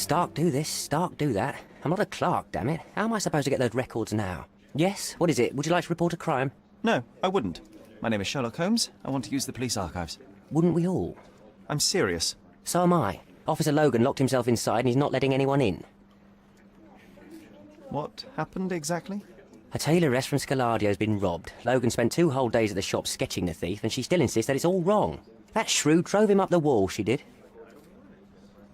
Stark do this, Stark do that. I'm not a clerk, damn it. How am I supposed to get those records now? Yes? What is it? Would you like to report a crime? No, I wouldn't. My name is Sherlock Holmes. I want to use the police archives. Wouldn't we all? I'm serious. So am I. Officer Logan locked himself inside and he's not letting anyone in. What happened exactly? A tailoress from Scaladio's been robbed. Logan spent 2 whole days at the shop sketching the thief, and she still insists that it's all wrong. That shrew drove him up the wall, she did.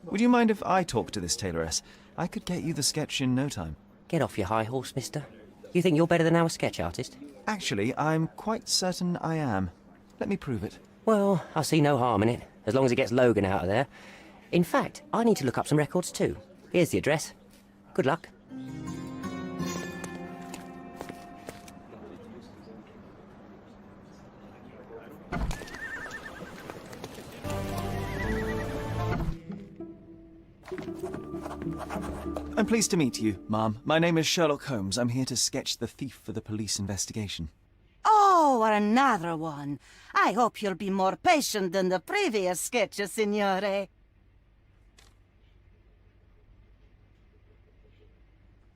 Would you mind if I talk to this tailoress? I could get you the sketch in no time. Get off your high horse, mister. You think you're better than our sketch artist? Actually, I'm quite certain I am. Let me prove it. Well, I see no harm in it, as long as it gets Logan out of there. In fact, I need to look up some records too. Here's the address. Good luck. I'm pleased to meet you, ma'am. My name is Sherlock Holmes. I'm here to sketch the thief for the police investigation. Oh, another one. I hope you'll be more patient than the previous sketches, signore.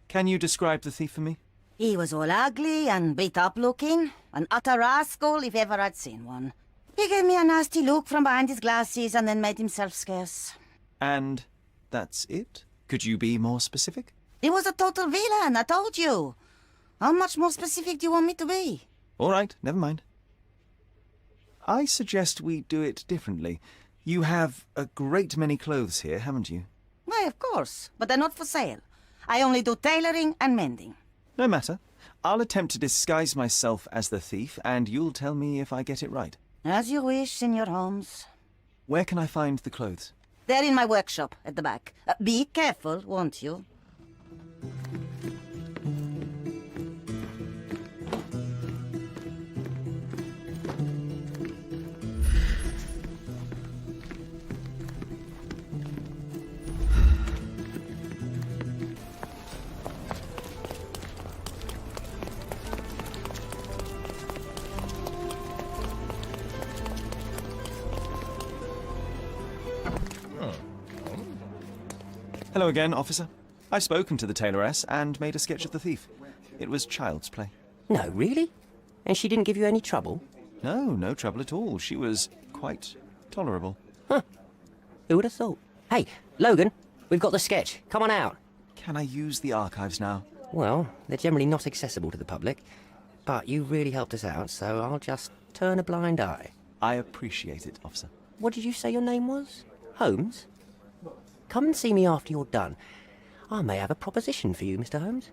Can you describe the thief for me? He was all ugly and beat-up looking. An utter rascal if ever I'd seen one. He gave me a nasty look from behind his glasses and then made himself scarce. And that's it? Could you be more specific? He was a total villain, I told you. How much more specific do you want me to be? All right, never mind. I suggest we do it differently. You have a great many clothes here, haven't you? Why, of course, but they're not for sale. I only do tailoring and mending. No matter. I'll attempt to disguise myself as the thief, and you'll tell me if I get it right. As you wish, Senor Holmes. Where can I find the clothes? They're in my workshop at the back. Be careful, won't you? Hello again, officer. I've spoken to the tailoress and made a sketch of the thief. It was child's play. No, really? And she didn't give you any trouble? No, no trouble at all. She was quite tolerable. Huh. Who would have thought? Hey, Logan, we've got the sketch. Come on out. Can I use the archives now? Well, they're generally not accessible to the public. But you really helped us out, so I'll just turn a blind eye. I appreciate it, officer. What did you say your name was? Holmes? Come and see me after you're done. I may have a proposition for you, Mr. Holmes.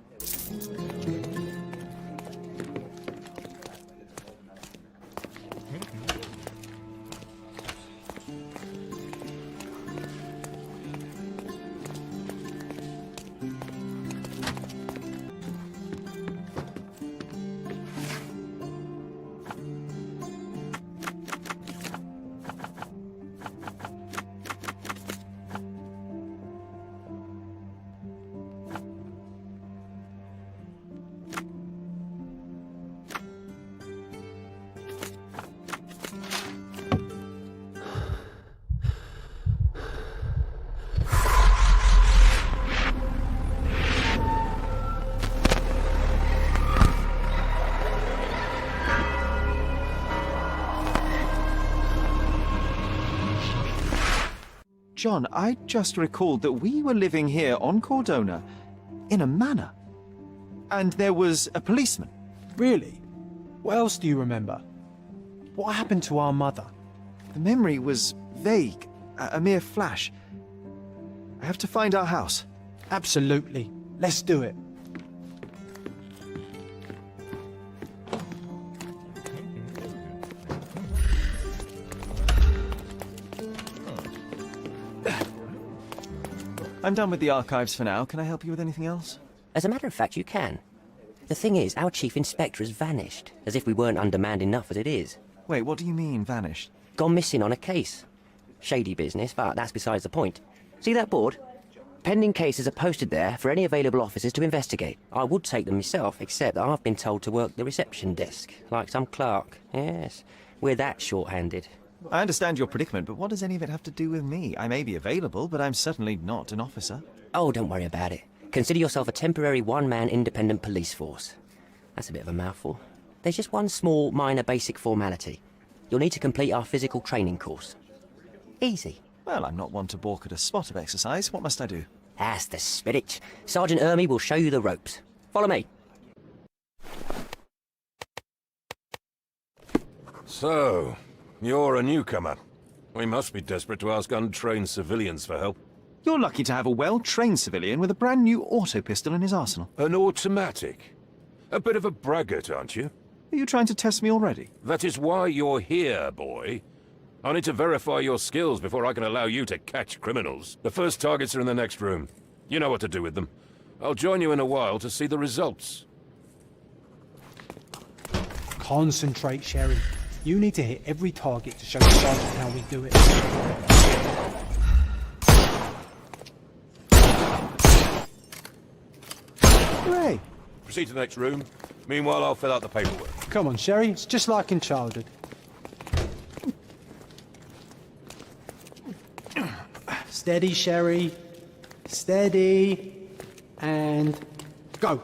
John, I just recalled that we were living here on Cordona, in a manor. And there was a policeman. Really? What else do you remember? What happened to our mother? The memory was vague, a mere flash. I have to find our house. Absolutely. Let's do it. I'm done with the archives for now. Can I help you with anything else? As a matter of fact, you can. The thing is, our chief inspector has vanished, as if we weren't undermanned enough as it is. Wait, what do you mean, vanished? Gone missing on a case. Shady business, but that's besides the point. See that board? Pending cases are posted there for any available officers to investigate. I would take them myself, except that I've been told to work the reception desk, like some clerk. Yes, we're that short-handed. I understand your predicament, but what does any of it have to do with me? I may be available, but I'm certainly not an officer. Oh, don't worry about it. Consider yourself a temporary one-man independent police force. That's a bit of a mouthful. There's just one small, minor, basic formality. You'll need to complete our physical training course. Easy. Well, I'm not one to balk at a spot of exercise. What must I do? That's the spirit. Sergeant Ermy will show you the ropes. Follow me. So, you're a newcomer. We must be desperate to ask untrained civilians for help. You're lucky to have a well-trained civilian with a brand new auto pistol in his arsenal. An automatic? A bit of a braggart, aren't you? Are you trying to test me already? That is why you're here, boy. I need to verify your skills before I can allow you to catch criminals. The first targets are in the next room. You know what to do with them. I'll join you in a while to see the results. Concentrate, Sherry. You need to hit every target to show the sergeant how we do it. Hooray! Proceed to the next room. Meanwhile, I'll fill out the paperwork. Come on, Sherry. It's just like in childhood. Steady, Sherry. Steady. And go.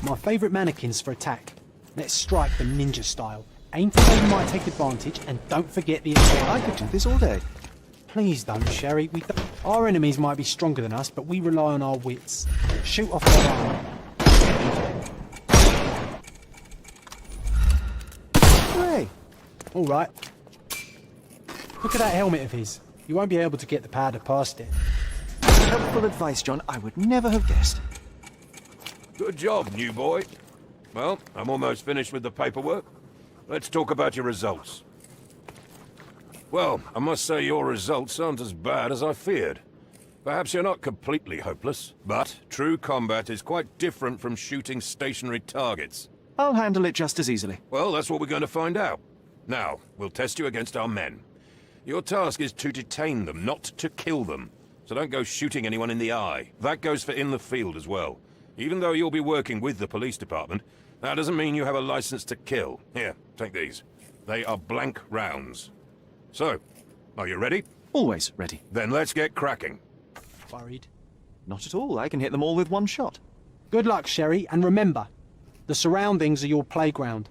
My favourite mannequins for attack. Let's strike them ninja style. Aim for where you might take advantage, and don't forget the attack. I could do this all day. Please don't, Sherry. Our enemies might be stronger than us, but we rely on our wits. Shoot off their armor. Hooray! All right. Look at that helmet of his. You won't be able to get the powder past it. Helpful advice, John. I would never have guessed. Good job, new boy. Well, I'm almost finished with the paperwork. Let's talk about your results. Well, I must say your results aren't as bad as I feared. Perhaps you're not completely hopeless, but true combat is quite different from shooting stationary targets. I'll handle it just as easily. Well, that's what we're going to find out. Now, we'll test you against our men. Your task is to detain them, not to kill them. So don't go shooting anyone in the eye. That goes for in the field as well. Even though you'll be working with the police department, that doesn't mean you have a license to kill. Here, take these. They are blank rounds. So, are you ready? Always ready. Then let's get cracking. Worried? Not at all. I can hit them all with one shot. Good luck, Sherry, and remember, the surroundings are your playground.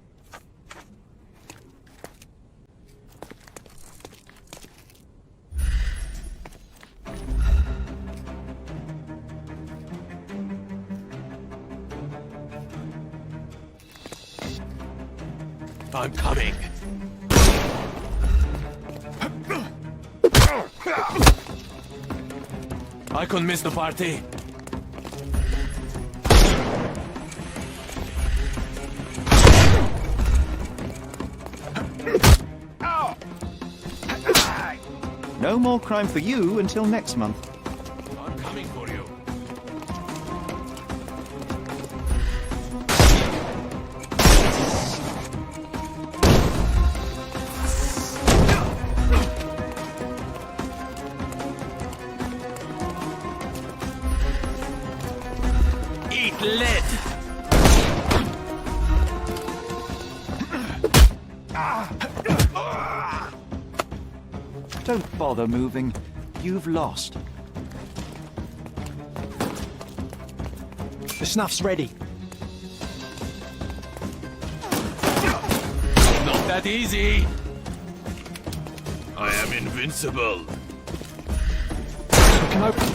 I'm coming. I couldn't miss the party. No more crime for you until next month. I'm coming for you. Eat lead! Don't bother moving. You've lost. The snuff's ready. Not that easy! I am invincible. We can open.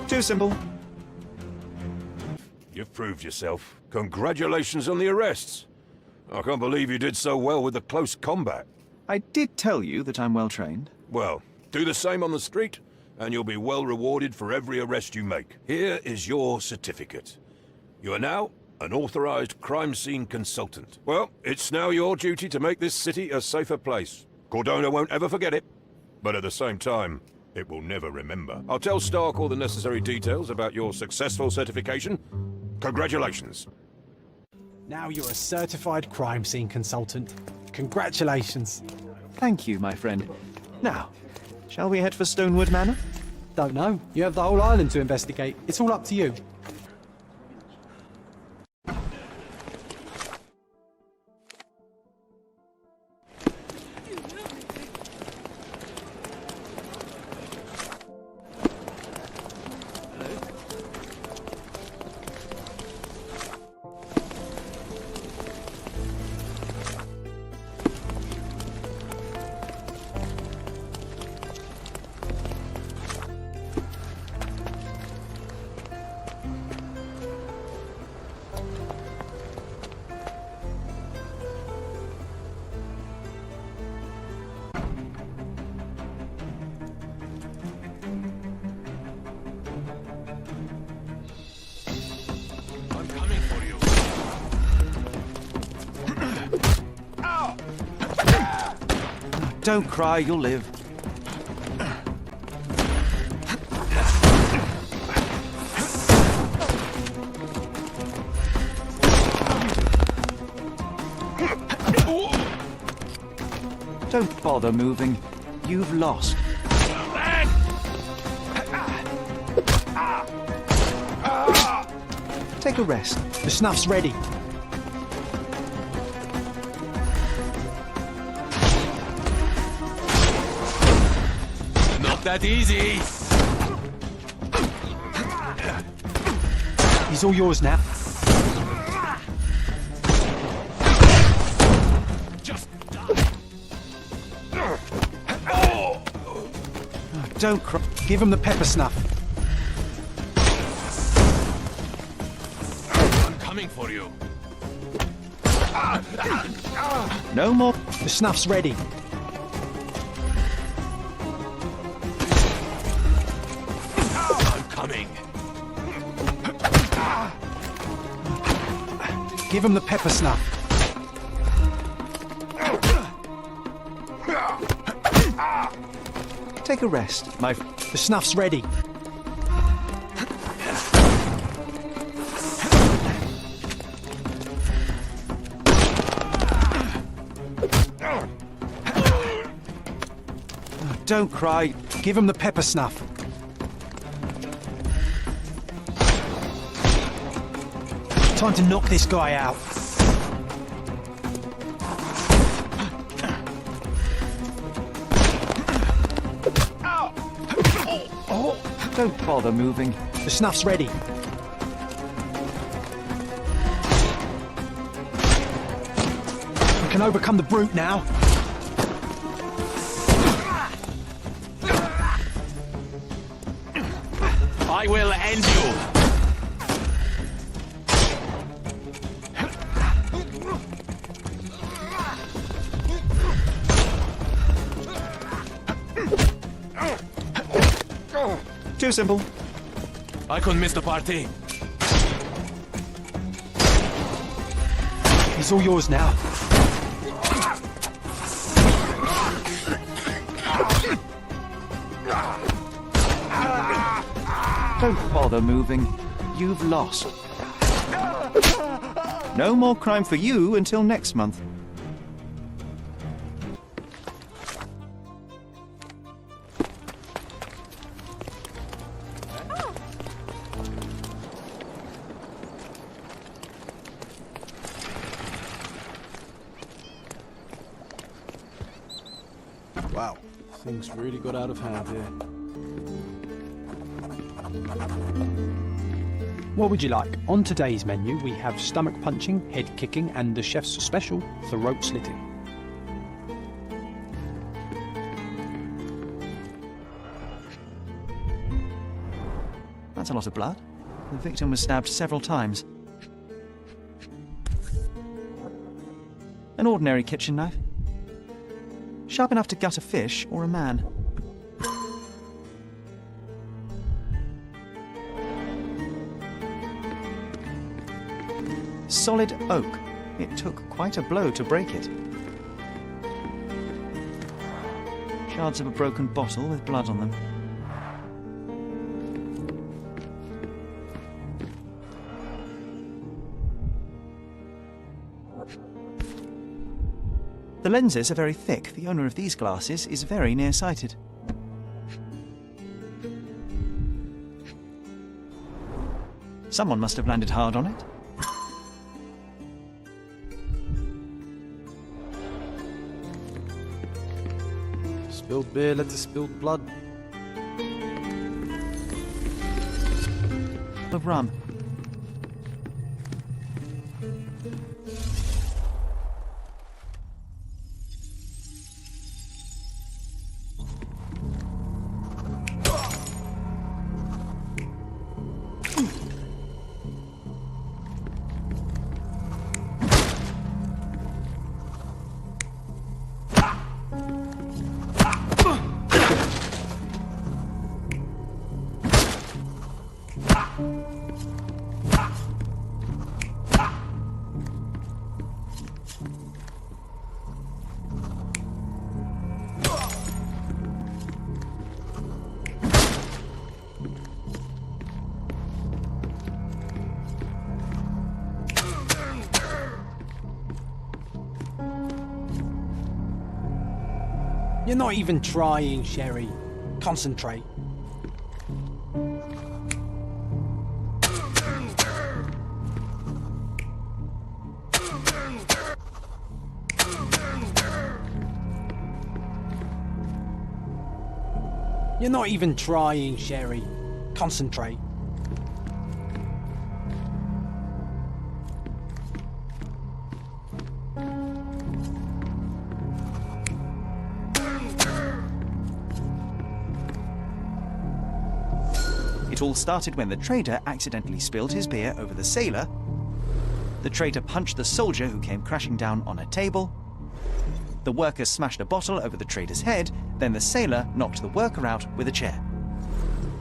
Too simple. You've proved yourself. Congratulations on the arrests. I can't believe you did so well with the close combat. I did tell you that I'm well trained. Well, do the same on the street, and you'll be well rewarded for every arrest you make. Here is your certificate. You are now an authorized crime scene consultant. Well, it's now your duty to make this city a safer place. Cordona won't ever forget it, but at the same time, it will never remember. I'll tell Stark all the necessary details about your successful certification. Congratulations. Now you're a certified crime scene consultant. Congratulations. Thank you, my friend. Now, shall we head for Stonewood Manor? Don't know. You have the whole island to investigate. It's all up to you. Don't cry, you'll live. Don't bother moving. You've lost. Take a rest. The snuff's ready. Not that easy. He's all yours now. Don't cry. Give him the pepper snuff. I'm coming for you. No more. The snuff's ready. I'm coming. Give him the pepper snuff. Take a rest. The snuff's ready. Don't cry. Give him the pepper snuff. Time to knock this guy out. Don't bother moving. The snuff's ready. We can overcome the brute now. I will end you. Too simple. I couldn't miss the party. He's all yours now. Don't bother moving. You've lost. No more crime for you until next month. Wow, things really got out of hand here. What would you like? On today's menu, we have stomach punching, head kicking, and the chef's special, throat slitting. That's a lot of blood. The victim was stabbed several times. An ordinary kitchen knife. Sharp enough to gut a fish or a man. Solid oak. It took quite a blow to break it. Shards of a broken bottle with blood on them. The lenses are very thick. The owner of these glasses is very nearsighted. Someone must have landed hard on it. Spilled beer led to spilled blood. Of rum. You're not even trying, Sherry. Concentrate. You're not even trying, Sherry. Concentrate. It all started when the trader accidentally spilled his beer over the sailor. The trader punched the soldier who came crashing down on a table. The worker smashed a bottle over the trader's head, then the sailor knocked the worker out with a chair.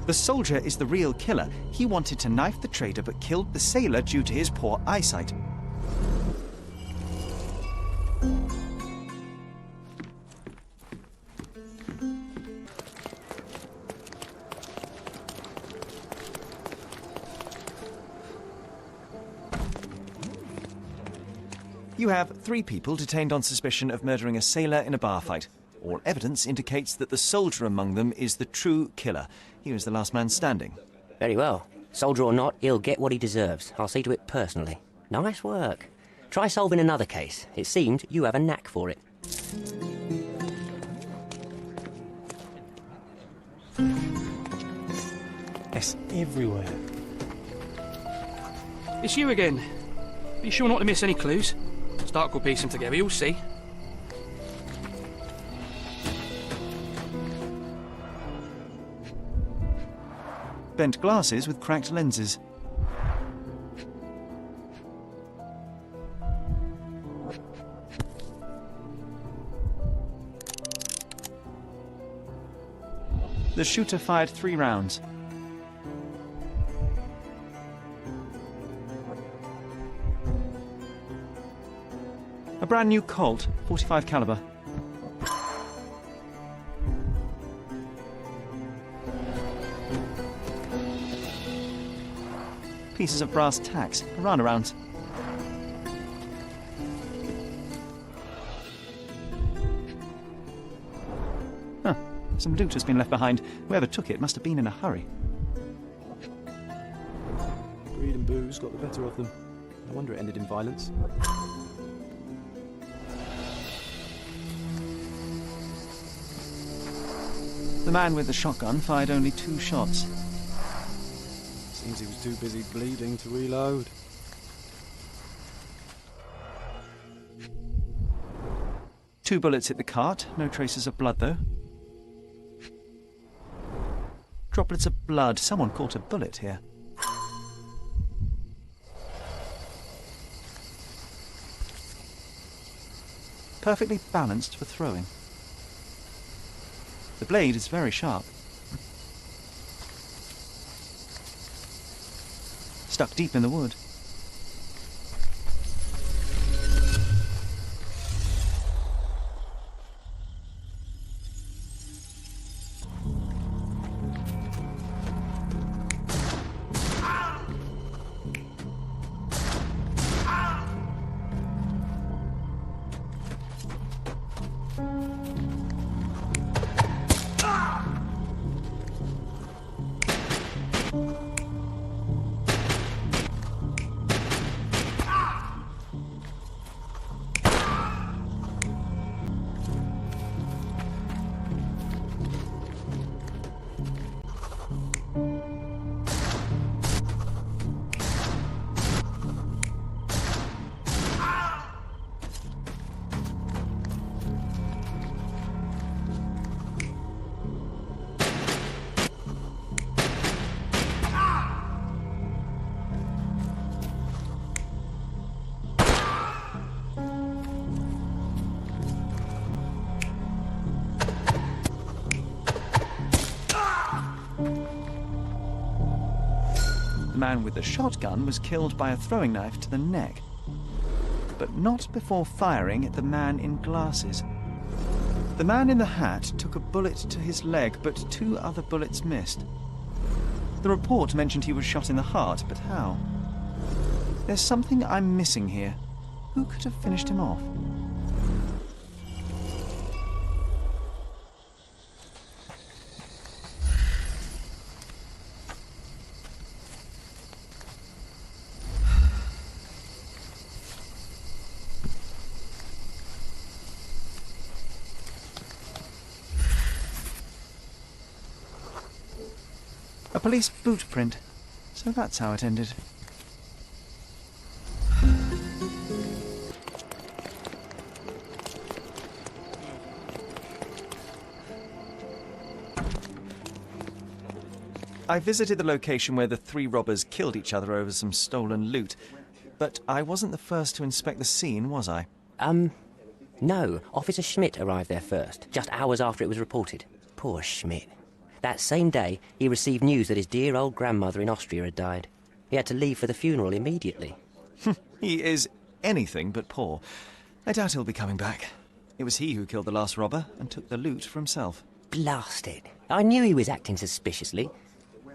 The soldier is the real killer. He wanted to knife the trader but killed the sailor due to his poor eyesight. You have 3 people detained on suspicion of murdering a sailor in a bar fight. All evidence indicates that the soldier among them is the true killer. He was the last man standing. Very well. Soldier or not, he'll get what he deserves. I'll see to it personally. Nice work. Try solving another case. It seemed you have a knack for it. It's everywhere. It's you again. Be sure not to miss any clues. Stark will piece them together, you'll see. Bent glasses with cracked lenses. The shooter fired 3 rounds. A brand new Colt, .45 caliber. Pieces of brass tacks, Piranha rounds. Huh, some loot has been left behind. Whoever took it must have been in a hurry. Greed and booze got the better of them. No wonder it ended in violence. The man with the shotgun fired only 2 shots. Seems he was too busy bleeding to reload. Two bullets hit the cart, no traces of blood though. Droplets of blood, someone caught a bullet here. Perfectly balanced for throwing. The blade is very sharp. Stuck deep in the wood. The man with the shotgun was killed by a throwing knife to the neck, but not before firing at the man in glasses. The man in the hat took a bullet to his leg, but 2 other bullets missed. The report mentioned he was shot in the heart, but how? There's something I'm missing here. Who could have finished him off? A police boot print. So that's how it ended. I visited the location where the 3 robbers killed each other over some stolen loot, but I wasn't the first to inspect the scene, was I? No. Officer Schmidt arrived there first, just hours after it was reported. Poor Schmidt. That same day, he received news that his dear old grandmother in Austria had died. He had to leave for the funeral immediately. He is anything but poor. I doubt he'll be coming back. It was he who killed the last robber and took the loot for himself. Blast it. I knew he was acting suspiciously.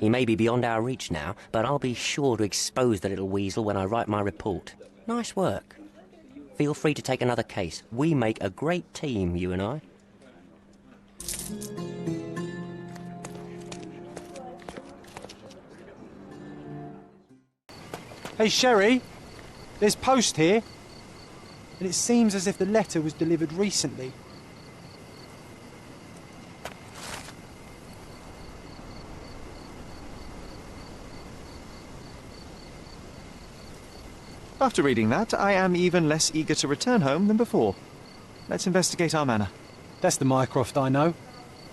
He may be beyond our reach now, but I'll be sure to expose the little weasel when I write my report. Nice work. Feel free to take another case. We make a great team, you and I. Hey, Sherry, there's post here, and it seems as if the letter was delivered recently. After reading that, I am even less eager to return home than before. Let's investigate our manor. That's the Mycroft I know.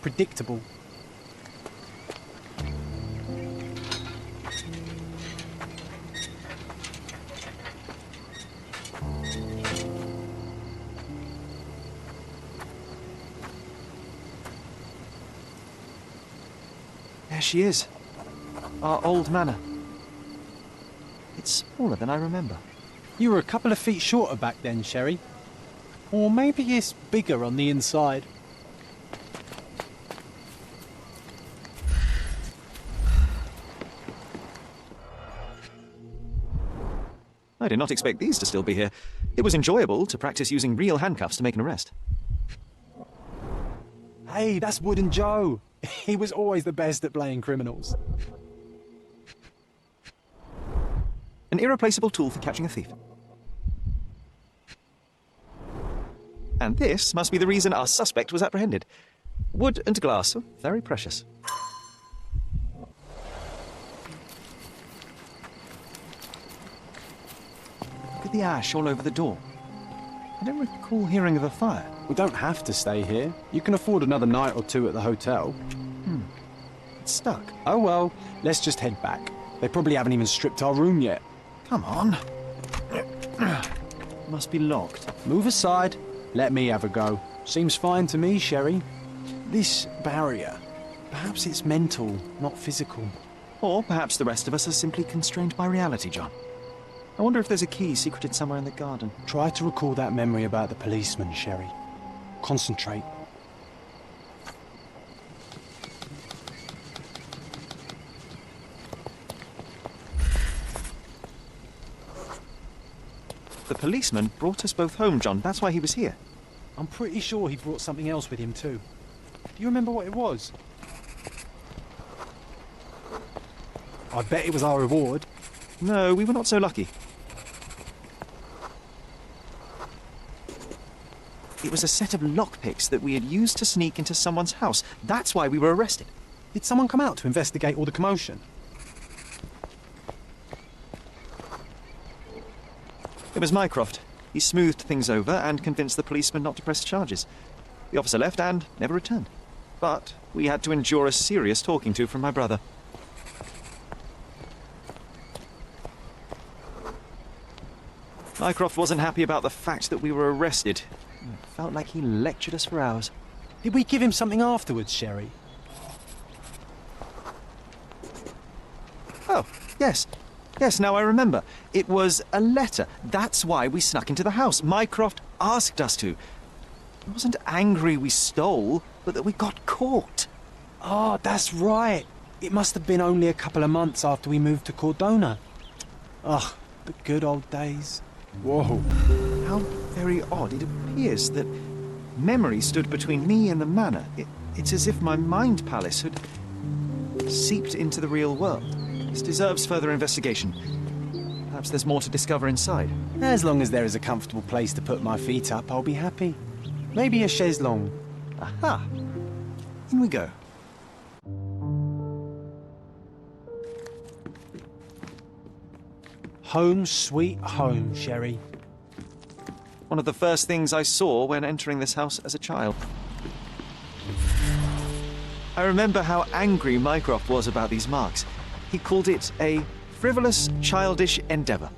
Predictable. There she is. Our old manor. It's smaller than I remember. You were a couple of feet shorter back then, Sherry. Or maybe it's bigger on the inside. I did not expect these to still be here. It was enjoyable to practice using real handcuffs to make an arrest. Hey, that's Wooden Joe. He was always the best at playing criminals. An irreplaceable tool for catching a thief. And this must be the reason our suspect was apprehended. Wood and glass, very precious. Look at the ash all over the door. I don't recall hearing of a fire. We don't have to stay here. You can afford another night or 2 at the hotel. It's stuck. Oh well, let's just head back. They probably haven't even stripped our room yet. Come on. Must be locked. Move aside. Let me have a go. Seems fine to me, Sherry. This barrier, perhaps it's mental, not physical. Or perhaps the rest of us are simply constrained by reality, John. I wonder if there's a key secreted somewhere in the garden. Try to recall that memory about the policeman, Sherry. Concentrate. The policeman brought us both home, John. That's why he was here. I'm pretty sure he brought something else with him too. Do you remember what it was? I bet it was our reward. No, we were not so lucky. It was a set of lockpicks that we had used to sneak into someone's house. That's why we were arrested. Did someone come out to investigate all the commotion? It was Mycroft. He smoothed things over and convinced the policeman not to press charges. The officer left and never returned. But we had to endure a serious talking to from my brother. Mycroft wasn't happy about the fact that we were arrested. It felt like he lectured us for hours. Did we give him something afterwards, Sherry? Oh, Yes. Yes, now I remember. It was a letter. That's why we snuck into the house. Mycroft asked us to. It wasn't angry we stole, but that we got caught. Oh, that's right. It must have been only a couple of months after we moved to Cordona. Ugh, the good old days. Whoa. How very odd. It appears that memory stood between me and the manor. It's as if my mind palace had seeped into the real world. This deserves further investigation. Perhaps there's more to discover inside. As long as there is a comfortable place to put my feet up, I'll be happy. Maybe a chaise longue. Aha! In we go. Home sweet home, Sherry. One of the first things I saw when entering this house as a child. I remember how angry Mycroft was about these marks. He called it a frivolous, childish endeavour.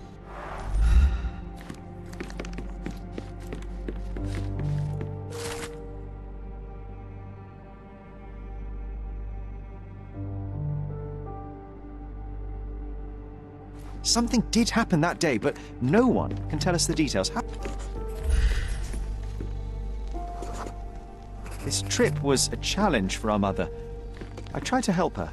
Something did happen that day, but no one can tell us the details. This trip was a challenge for our mother. I tried to help her.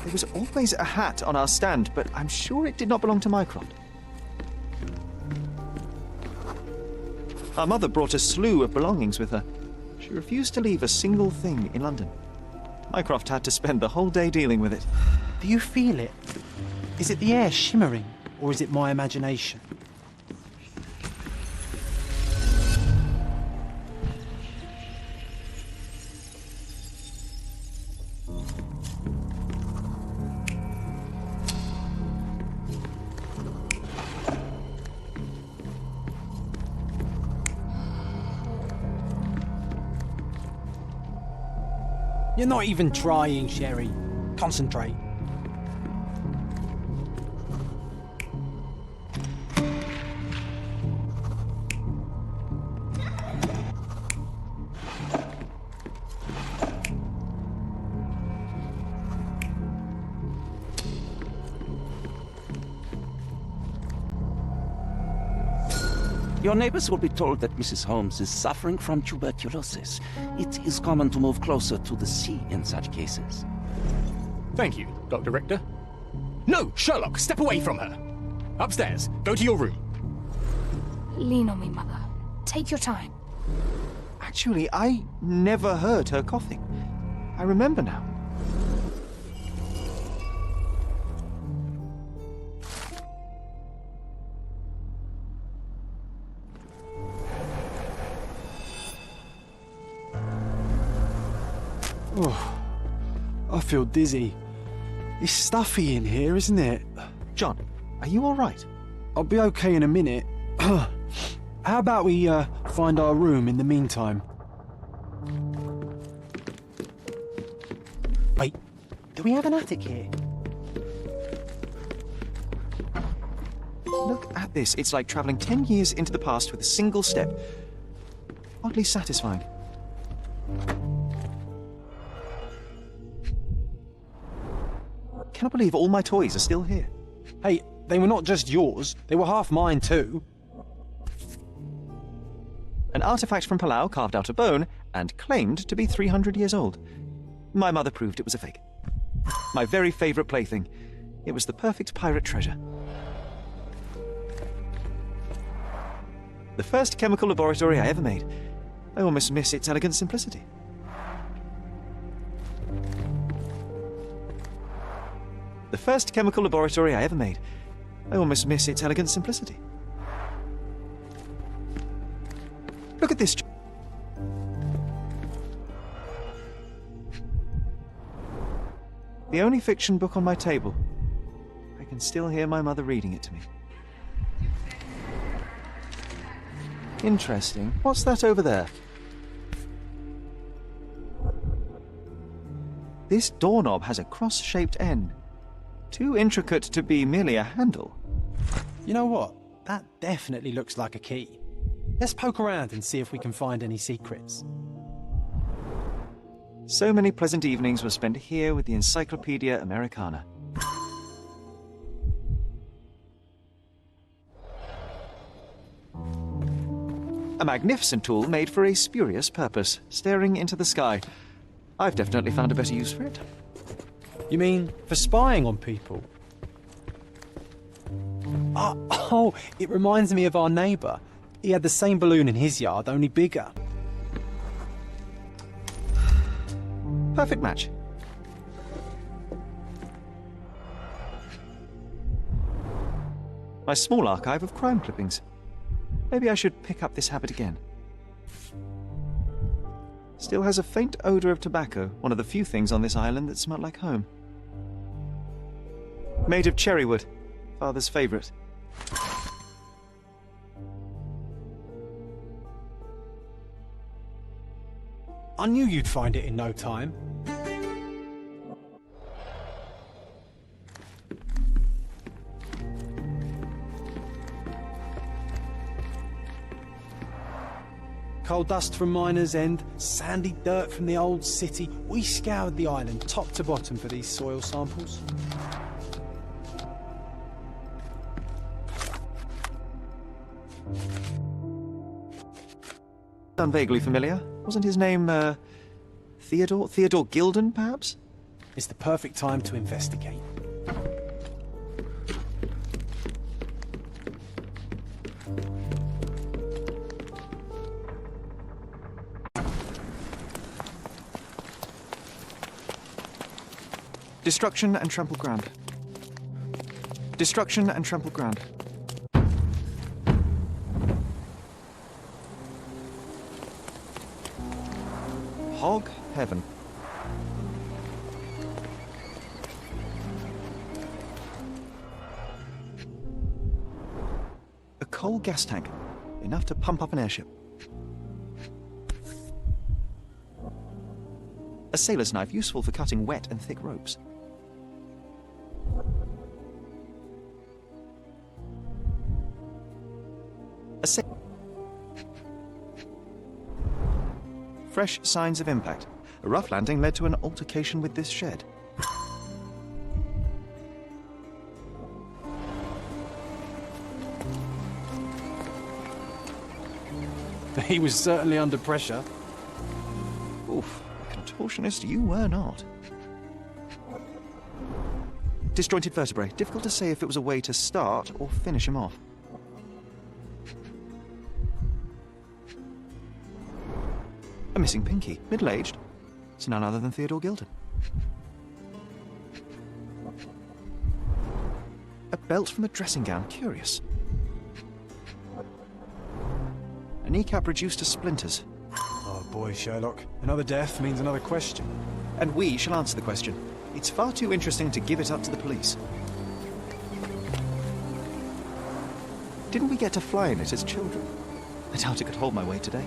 There was always a hat on our stand, but I'm sure it did not belong to Mycroft. Our mother brought a slew of belongings with her. She refused to leave a single thing in London. Mycroft had to spend the whole day dealing with it. Do you feel it? Is it the air shimmering, or is it my imagination? You're not even trying, Sherry. Concentrate. Your neighbors will be told that Mrs. Holmes is suffering from tuberculosis. It is common to move closer to the sea in such cases. Thank you, Dr. Richter. No, Sherlock, step away from her. Upstairs, go to your room. Lean on me, Mother. Take your time. Actually, I never heard her coughing. I remember now. Oh, I feel dizzy. It's stuffy in here, isn't it? John, are you all right? I'll be okay in a minute. How about we find our room in the meantime? Wait, do we have an attic here? Look at this. It's like travelling 10 years into the past with a single step. Oddly satisfying. I cannot believe all my toys are still here. Hey, they were not just yours. They were half mine too. An artifact from Palau carved out a bone and claimed to be 300 years old. My mother proved it was a fake. My very favourite plaything. It was the perfect pirate treasure. The first chemical laboratory I ever made. I almost miss its elegant simplicity. The first chemical laboratory I ever made. I almost miss its elegant simplicity. Look at this. The only fiction book on my table. I can still hear my mother reading it to me. Interesting. What's that over there? This doorknob has a cross-shaped end. Too intricate to be merely a handle. You know what? That definitely looks like a key. Let's poke around and see if we can find any secrets. So many pleasant evenings were spent here with the Encyclopedia Americana. A magnificent tool made for a spurious purpose, staring into the sky. I've definitely found a better use for it. You mean for spying on people? Oh, it reminds me of our neighbour. He had the same balloon in his yard, only bigger. Perfect match. My small archive of crime clippings. Maybe I should pick up this habit again. Still has a faint odour of tobacco, one of the few things on this island that smell like home. Made of cherry wood, Father's favourite. I knew you'd find it in no time. Coal dust from Miner's End, sandy dirt from the old city. We scoured the island top to bottom for these soil samples. Sound vaguely familiar. Wasn't his name, Theodore? Theodore Gilden, perhaps? It's the perfect time to investigate. Destruction and trampled ground. Destruction and trampled ground. Hog heaven. A coal gas tank, enough to pump up an airship. A sailor's knife, useful for cutting wet and thick ropes. Fresh signs of impact. A rough landing led to an altercation with this shed. He was certainly under pressure. Oof, a contortionist you were not. Disjointed vertebrae. Difficult to say if it was a way to start or finish him off. A missing pinky, middle-aged. It's none other than Theodore Gilden. A belt from a dressing gown, curious. A kneecap reduced to splinters. Oh boy, Sherlock. Another death means another question. And we shall answer the question. It's far too interesting to give it up to the police. Didn't we get to fly in it as children? I doubt it could hold my weight today.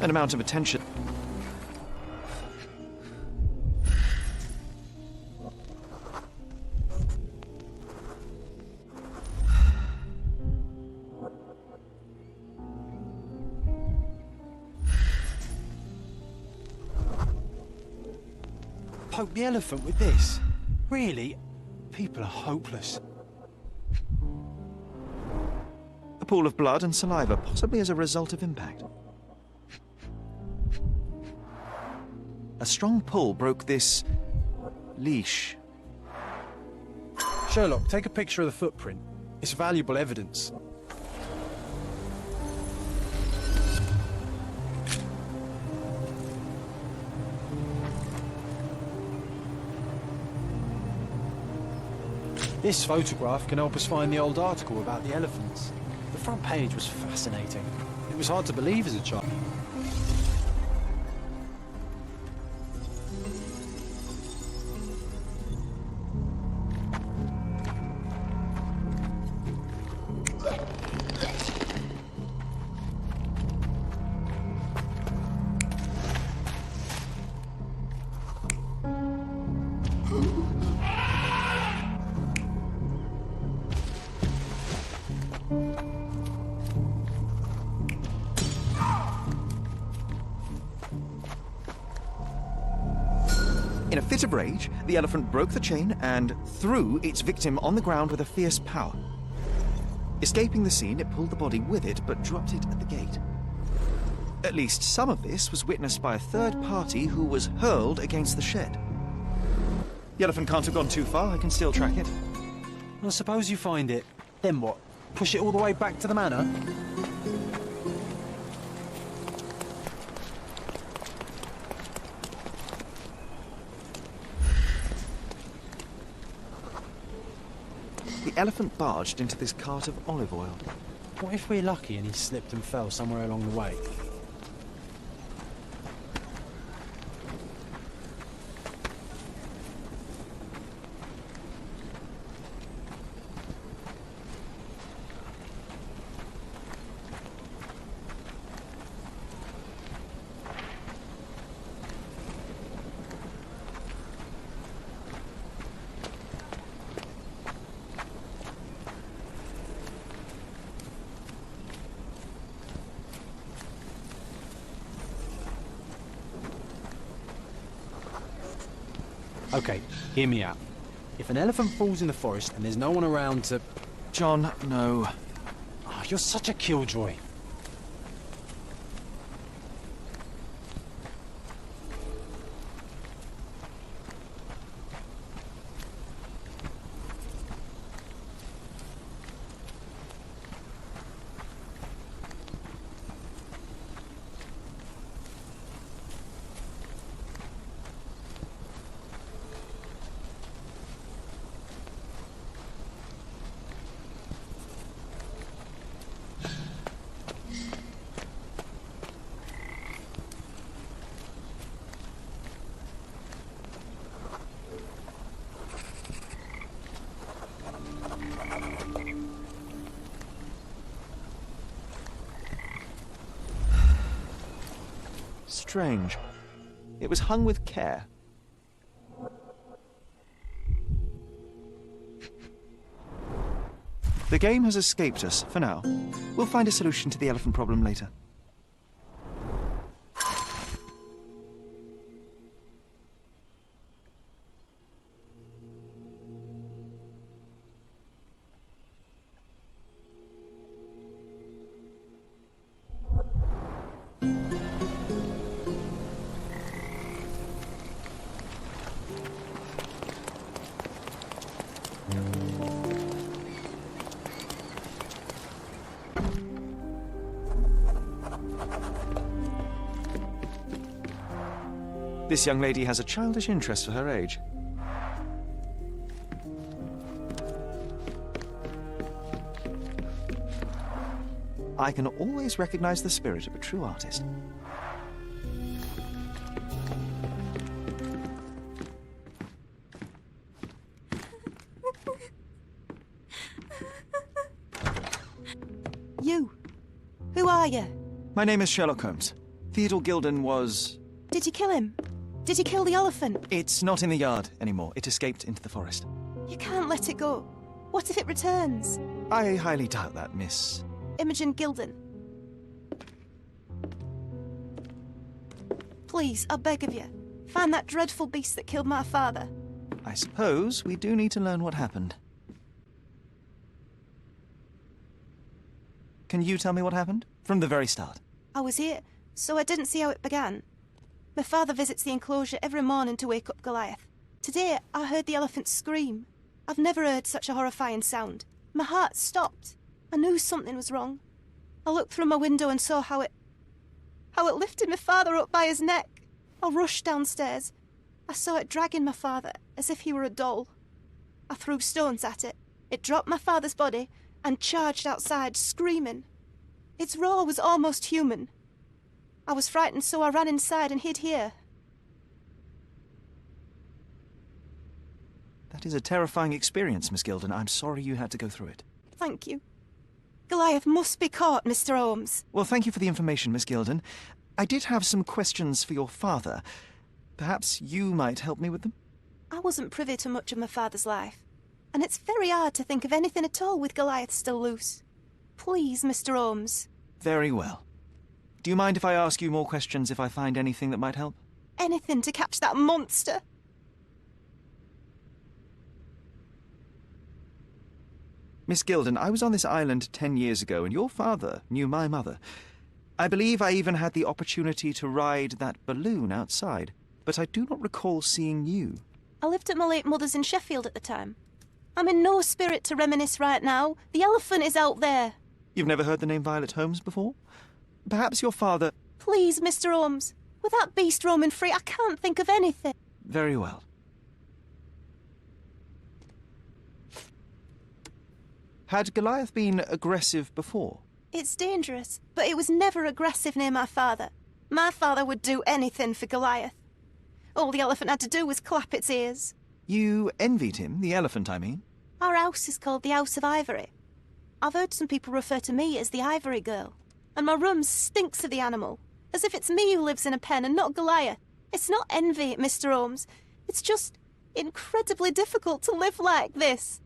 An amount of attention. Poke the elephant with this? Really? People are hopeless. A pool of blood and saliva, possibly as a result of impact. A strong pull broke this leash. Sherlock, take a picture of the footprint. It's valuable evidence. This photograph can help us find the old article about the elephants. The front page was fascinating. It was hard to believe as a child. In a fit of rage, the elephant broke the chain and threw its victim on the ground with a fierce power. Escaping the scene, it pulled the body with it, but dropped it at the gate. At least some of this was witnessed by a third party who was hurled against the shed. The elephant can't have gone too far. I can still track it. Well, suppose you find it. Then what? Push it all the way back to the manor? The elephant barged into this cart of olive oil. What if we're lucky and he slipped and fell somewhere along the way? Okay, hear me out. If an elephant falls in the forest and there's no one around to... John, no. Oh, you're such a killjoy. Strange. It was hung with care. The game has escaped us for now. We'll find a solution to the elephant problem later. This young lady has a childish interest for her age. I can always recognize the spirit of a true artist. You? Who are you? My name is Sherlock Holmes. Theodore Gilden was... Did you kill him? Did you kill the elephant? It's not in the yard anymore. It escaped into the forest. You can't let it go. What if it returns? I highly doubt that, Miss... Imogen Gilden. Please, I beg of you, find that dreadful beast that killed my father. I suppose we do need to learn what happened. Can you tell me what happened? From the very start. I was here, so I didn't see how it began. My father visits the enclosure every morning to wake up Goliath. Today, I heard the elephant scream. I've never heard such a horrifying sound. My heart stopped. I knew something was wrong. I looked through my window and saw how it lifted my father up by his neck. I rushed downstairs. I saw it dragging my father as if he were a doll. I threw stones at it. It dropped my father's body and charged outside, screaming. Its roar was almost human. I was frightened, so I ran inside and hid here. That is a terrifying experience, Miss Gilden. I'm sorry you had to go through it. Thank you. Goliath must be caught, Mr. Holmes. Well, thank you for the information, Miss Gilden. I did have some questions for your father. Perhaps you might help me with them? I wasn't privy to much of my father's life, and it's very hard to think of anything at all with Goliath still loose. Please, Mr. Holmes. Very well. Do you mind if I ask you more questions if I find anything that might help? Anything to catch that monster. Miss Gilden, I was on this island 10 years ago, and your father knew my mother. I believe I even had the opportunity to ride that balloon outside, but I do not recall seeing you. I lived at my late mother's in Sheffield at the time. I'm in no spirit to reminisce right now. The elephant is out there. You've never heard the name Violet Holmes before? Perhaps your father... Please, Mr. Holmes. With that beast roaming free, I can't think of anything. Very well. Had Goliath been aggressive before? It's dangerous, but it was never aggressive near my father. My father would do anything for Goliath. All the elephant had to do was clap its ears. You envied him, the elephant, I mean? Our house is called the House of Ivory. I've heard some people refer to me as the Ivory Girl. And my room stinks of the animal, as if it's me who lives in a pen and not Goliath. It's not envy, Mr. Holmes. It's just incredibly difficult to live like this.